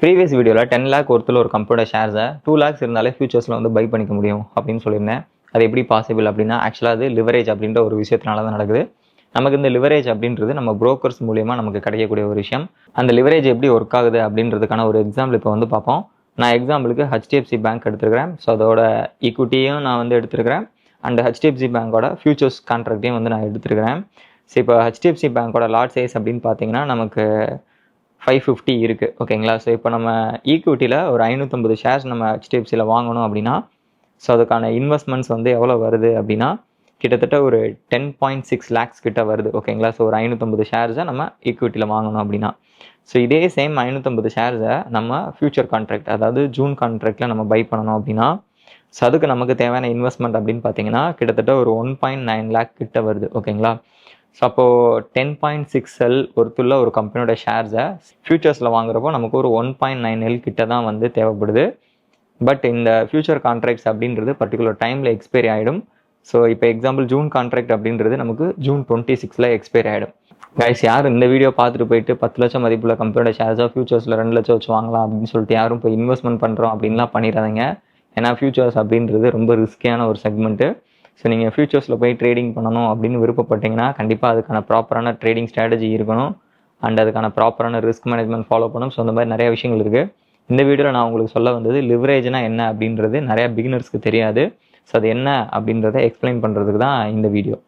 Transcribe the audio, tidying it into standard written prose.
Previous வீடியோவில் 10 லேக் ஒருத்தில் ஒரு கம்பெனியோட ஷேர்ஸை 2 லேக்ஸ் இருந்தாலே ஃபியூச்சர்ஸில் வந்து பை பண்ணிக்க முடியும் அப்படின்னு சொல்லியிருந்தேன். அது எப்படி பாசிபிள் அப்படின்னா, ஆக்சுவலாக அது லிவரேஜ் அப்படின்ற ஒரு விஷயத்தினால தான் நடக்குது. நமக்கு இந்த லிவரேஜ் அப்படின்றது நம்ம புரோக்கர்ஸ் மூலியமாக நமக்கு கிடைக்கக்கூடிய ஒரு விஷயம். அந்த லிவரேஜ் எப்படி ஒர்க் ஆகுது அப்படின்றதுக்கான ஒரு எக்ஸாம்பிள் இப்போ வந்து பார்ப்போம். நான் எக்ஸாம்பிளுக்கு HDFC பேங்க் எடுத்துருக்கிறேன். ஸோ அதோட ஈக்விட்டியும் நான் வந்து எடுத்துருக்கிறேன். அண்ட் HDFC பேங்கோட ஃபியூச்சர்ஸ் கான்ட்ராக்டையும் வந்து நான் எடுத்துருக்கிறேன். ஸோ இப்போ HDFC பேங்கோட லாட் சைஸ் அப்படின்னு பார்த்தீங்கன்னா நமக்கு 550 இருக்குது. ஓகேங்களா? ஸோ இப்போ நம்ம ஈக்விட்டியில் ஒரு 550 ஷேர்ஸ் நம்ம HDFCயில் வாங்கணும் அப்படின்னா, ஸோ அதுக்கான இன்வெஸ்ட்மெண்ட்ஸ் வந்து எவ்வளோ வருது அப்படின்னா, கிட்டத்தட்ட ஒரு 10.6 லேக்ஸ் கிட்ட வருது. ஓகேங்களா? ஸோ ஒரு 550 ஷேர்ஸை நம்ம ஈக்விட்டியில் வாங்கணும் அப்படின்னா, ஸோ இதே சேம் 550 ஷேர்ஸை நம்ம ஃபியூச்சர் கான்ட்ராக்ட், அதாவது ஜூன் கான்ட்ராக்டில் நம்ம பை பண்ணணும் அப்படின்னா, ஸோ அதுக்கு நமக்கு தேவையான இன்வெஸ்ட்மெண்ட் அப்படின்னு பார்த்தீங்கன்னா கிட்டத்தட்ட ஒரு 1.9 லேக் கிட்ட வருது. ஓகேங்களா? ஸோ அப்போது 10.6 எல் ஒருத்துள்ள ஒரு கம்பெனியோட ஷேர்ஸை ஃபியூச்சர்ஸில் வாங்குறப்போ நமக்கு ஒரு 1.9 எல் கிட்ட தான் வந்து தேவைப்படுது. பட் இந்த ஃபியூச்சர் கான்ட்ராக்ட்ஸ் அப்படின்றது பர்டிகுலர் டைமில் எக்ஸ்பைரி ஆகிடும். ஸோ இப்போ எக்ஸாம்பிள் ஜூன் கான்ட்ராக்ட் அப்படின்றது நமக்கு ஜூன் 26 எக்ஸ்பைரி ஆகிடும். கைஸ், யாரும் இந்த வீடியோ பார்த்துட்டு போயிட்டு 10 லட்சம் மதிப்புள்ள கம்பெனியோட ஷேர்ஸாக ஃபியூச்சர்ஸில் 2 லட்சம் வச்சு வாங்கலாம் அப்படின்னு சொல்லிட்டு யாரும் இப்போ இன்வெஸ்ட்மெண்ட் பண்ணுறோம் அப்படின்லாம் பண்ணிடாதீங்க. ஏன்னா ஃபியூச்சர்ஸ் அப்படின்றது ரொம்ப ரிஸ்கியான ஒரு செக்மெண்ட்டு. ஸோ நீங்கள் ஃபியூச்சர்ஸில் போய் ட்ரேடிங் பண்ணணும் அப்படின்னு விருப்பப்பட்டீங்கன்னா கண்டிப்பாக அதுக்கான ப்ராப்பரான ட்ரேடிங் ஸ்ட்ராட்டஜி இருக்கணும். அண்ட் அதுக்கான ப்ராப்பரான ரிஸ்க் மேனேஜ்மெண்ட் ஃபாலோ பண்ணணும். ஸோ அந்த மாதிரி நிறைய விஷயங்கள் இருக்குது. இந்த வீடியோவில் நான் உங்களுக்கு சொல்ல வந்தது லிவரேஜ்னா என்ன அப்படின்றது நிறையா பிகினர்ஸ்க்கு தெரியாது. ஸோ அது என்ன அப்படின்றத எக்ஸ்பிளைன் பண்ணுறதுக்கு தான் இந்த வீடியோ.